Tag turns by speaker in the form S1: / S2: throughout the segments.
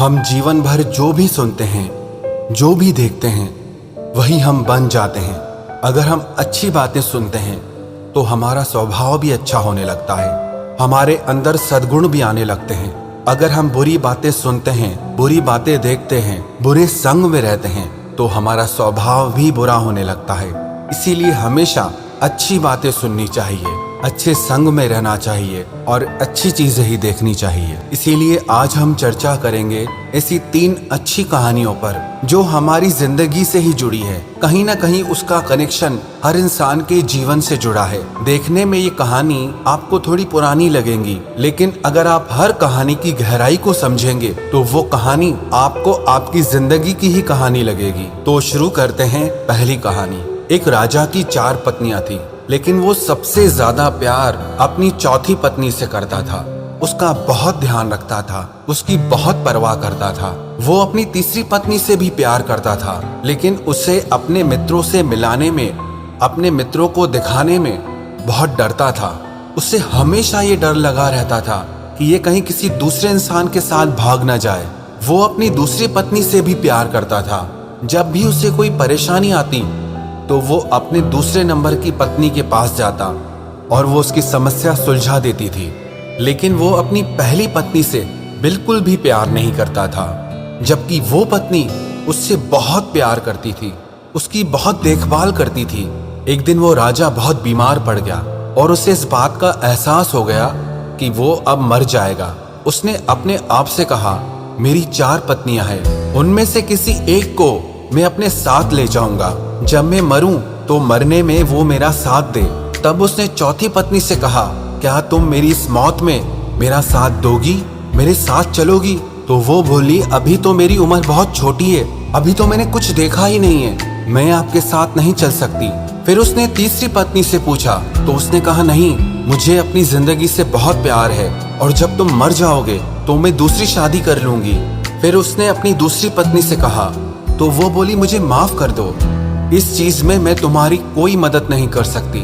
S1: हम जीवन भर जो भी सुनते हैं, जो भी देखते हैं, वही हम बन जाते हैं। अगर हम अच्छी बातें सुनते हैं तो हमारा स्वभाव भी अच्छा होने लगता है, हमारे अंदर सद्गुण भी आने लगते हैं। अगर हम बुरी बातें सुनते हैं, बुरी बातें देखते हैं, बुरे संग में रहते हैं तो हमारा स्वभाव भी बुरा होने लगता है। इसीलिए हमेशा अच्छी बातें सुननी चाहिए, अच्छे संग में रहना चाहिए और अच्छी चीजें ही देखनी चाहिए। इसीलिए आज हम चर्चा करेंगे ऐसी 3 अच्छी कहानियों पर जो हमारी जिंदगी से ही जुड़ी है। कहीं ना कहीं उसका कनेक्शन हर इंसान के जीवन से जुड़ा है। देखने में ये कहानी आपको थोड़ी पुरानी लगेंगी, लेकिन अगर आप हर कहानी की गहराई को समझेंगे तो वो कहानी आपको आपकी जिंदगी की ही कहानी लगेगी। तो शुरू करते हैं पहली कहानी। एक राजा की 4 पत्नियां थी, लेकिन वो सबसे ज्यादा प्यार अपनी चौथी पत्नी से करता था। उसका बहुत ध्यान रखता था, उसकी बहुत परवाह करता था। वो अपनी तीसरी पत्नी से भी प्यार करता था, लेकिन उसे अपने मित्रों से मिलाने में, अपने मित्रों को दिखाने में बहुत डरता था। उसे हमेशा ये डर लगा रहता था कि ये कहीं किसी दूसरे इंसान के साथ भाग न जाए। वो अपनी दूसरी पत्नी से भी प्यार करता था। जब भी उसे कोई परेशानी आती तो वो अपने दूसरे नंबर की पत्नी के पास जाता और वो उसकी समस्या सुलझा देती थी। लेकिन वो अपनी पहली पत्नी से बिल्कुल भी प्यार नहीं करता था, जबकि वो पत्नी उससे बहुत प्यार करती थी, उसकी बहुत देखभाल करती थी। एक दिन वो राजा बहुत बीमार पड़ गया और उसे इस बात का एहसास हो गया कि वो अब मर जाएगा। उसने अपने आप से कहा, मेरी 4 पत्नियां हैं, उनमें से किसी एक को मैं अपने साथ ले जाऊंगा। जब मैं मरूं तो मरने में वो मेरा साथ दे। तब उसने चौथी पत्नी से कहा, क्या तुम मेरी इस मौत में मेरा साथ दोगी, मेरे साथ चलोगी? तो वो बोली, अभी तो मेरी उम्र बहुत छोटी है, अभी तो मैंने कुछ देखा ही नहीं है, मैं आपके साथ नहीं चल सकती। फिर उसने तीसरी पत्नी से पूछा तो उसने कहा, नहीं, मुझे अपनी जिंदगी से बहुत प्यार है और जब तुम मर जाओगे तो मैं दूसरी शादी कर लूंगी। फिर उसने अपनी दूसरी पत्नी से कहा तो वो बोली, मुझे माफ कर दो, इस चीज में मैं तुम्हारी कोई मदद नहीं कर सकती।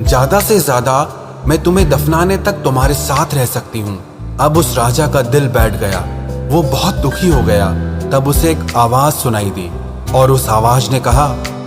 S1: ज्यादा से ज्यादा मैं तुम्हें दफनाने तक तुम्हारे साथ रह सकती हूँ। अब उस राजा का दिल बैठ गया, वो बहुत दुखी हो गया। तब उसे एक आवाज सुनाई दी और उस आवाज ने कहा,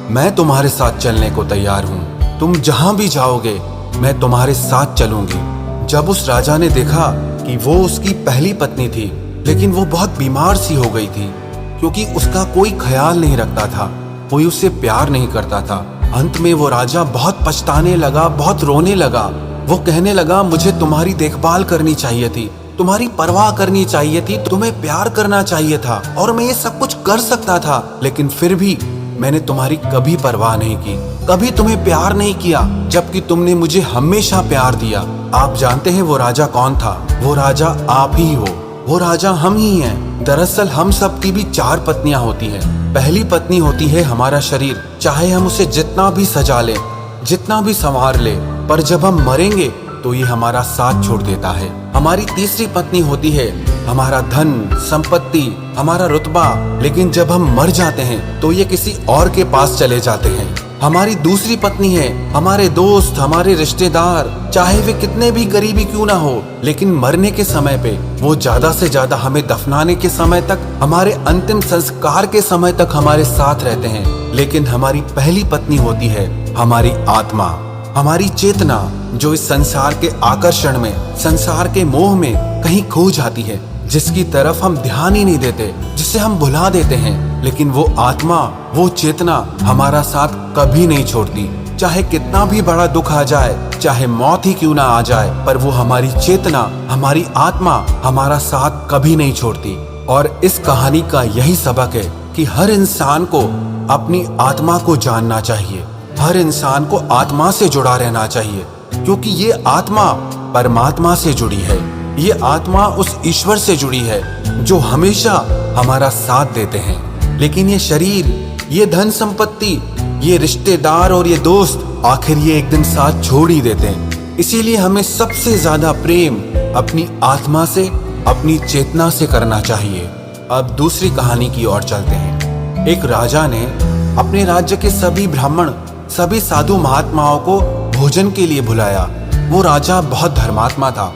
S1: मैं तुम्हारे साथ चलने को तैयार हूँ, तुम जहां भी जाओगे मैं तुम्हारे साथ चलूंगी। जब उस राजा ने देखा कि वो उसकी पहली पत्नी थी, लेकिन वो बहुत बीमार सी हो गई थी, क्योंकि उसका कोई ख्याल नहीं रखता था, कोई उससे प्यार नहीं करता था। अंत में वो राजा बहुत पछताने लगा, बहुत रोने लगा। वो कहने लगा, मुझे तुम्हारी देखभाल करनी चाहिए थी, तुम्हारी परवाह करनी चाहिए थी, तुम्हें प्यार करना चाहिए था और मैं ये सब कुछ कर सकता था, लेकिन फिर भी मैंने तुम्हारी कभी परवाह नहीं की, कभी तुम्हें प्यार नहीं किया, जबकि तुमने मुझे हमेशा प्यार दिया। आप जानते हैं वो राजा कौन था? वो राजा आप ही हो, वो राजा हम ही हैं। दरअसल हम सब की भी 4 पत्नियां होती हैं। पहली पत्नी होती है हमारा शरीर, चाहे हम उसे जितना भी सजा लें, जितना भी संवार ले, पर जब हम मरेंगे तो ये हमारा साथ छोड़ देता है। हमारी तीसरी पत्नी होती है हमारा धन, संपत्ति, हमारा रुतबा, लेकिन जब हम मर जाते हैं तो ये किसी और के पास चले जाते हैं। हमारी दूसरी पत्नी है हमारे दोस्त, हमारे रिश्तेदार, चाहे वे कितने भी गरीबी क्यों ना हो, लेकिन मरने के समय पे वो ज्यादा से ज्यादा हमें दफनाने के समय तक, हमारे अंतिम संस्कार के समय तक हमारे साथ रहते हैं। लेकिन हमारी पहली पत्नी होती है हमारी आत्मा, हमारी चेतना, जो इस संसार के आकर्षण में, संसार के मोह में कहीं खो जाती है, जिसकी तरफ हम ध्यान ही नहीं देते, जिसे हम भुला देते हैं। लेकिन वो आत्मा, वो चेतना हमारा साथ कभी नहीं छोड़ती। चाहे कितना भी बड़ा दुख आ जाए, चाहे मौत ही क्यों ना आ जाए, पर वो हमारी चेतना, हमारी आत्मा हमारा साथ कभी नहीं छोड़ती। और इस कहानी का यही सबक है कि हर इंसान को अपनी आत्मा को जानना चाहिए, हर इंसान को आत्मा से जुड़ा रहना चाहिए, क्योंकि ये आत्मा परमात्मा से जुड़ी है, ये आत्मा उस ईश्वर से जुड़ी है जो हमेशा हमारा साथ देते हैं। लेकिन ये शरीर, ये धन संपत्ति, ये रिश्तेदार और ये दोस्त आखिर ये एक दिन साथ छोड़ ही देते हैं। इसीलिए हमें सबसे ज्यादा प्रेम अपनी आत्मा से, अपनी चेतना से करना चाहिए। अब दूसरी कहानी की ओर चलते हैं। एक राजा ने अपने राज्य के सभी ब्राह्मण, सभी साधु महात्माओं को भोजन के लिए बुलाया। वो राजा बहुत धर्मात्मा था,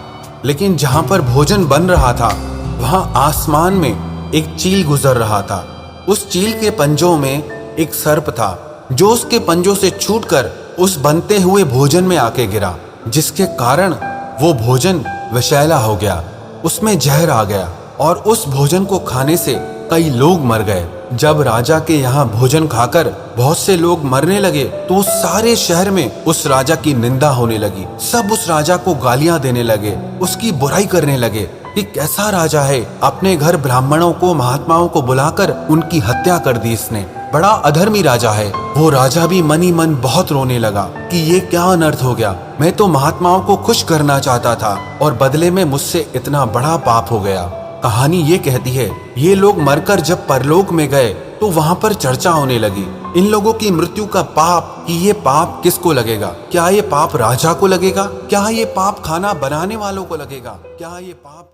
S1: लेकिन जहाँ पर भोजन बन रहा था वहाँ आसमान में एक चील गुजर रहा था। उस चील के पंजों में एक सर्प था जो उसके पंजों से छूटकर उस बनते हुए भोजन में आके गिरा, जिसके कारण वो भोजन विषैला हो गया, उसमें जहर आ गया और उस भोजन को खाने से कई लोग मर गए। जब राजा के यहाँ भोजन खाकर बहुत से लोग मरने लगे तो उस सारे शहर में उस राजा की निंदा होने लगी। सब उस राजा को गालियां देने लगे, उसकी बुराई करने लगे कि कैसा राजा है, अपने घर ब्राह्मणों को महात्माओं को बुलाकर उनकी हत्या कर दी इसने, बड़ा अधर्मी राजा है। वो राजा भी मन ही मन बहुत रोने लगा कि ये क्या अनर्थ हो गया, मैं तो महात्माओं को खुश करना चाहता था और बदले में मुझसे इतना बड़ा पाप हो गया। कहानी ये कहती है, ये लोग मरकर जब परलोक में गए तो वहां पर चर्चा होने लगी इन लोगों की मृत्यु का पाप, कि ये पाप किसको लगेगा? क्या ये पाप राजा को लगेगा? क्या ये पाप खाना बनाने वालों को लगेगा? क्या ये पाप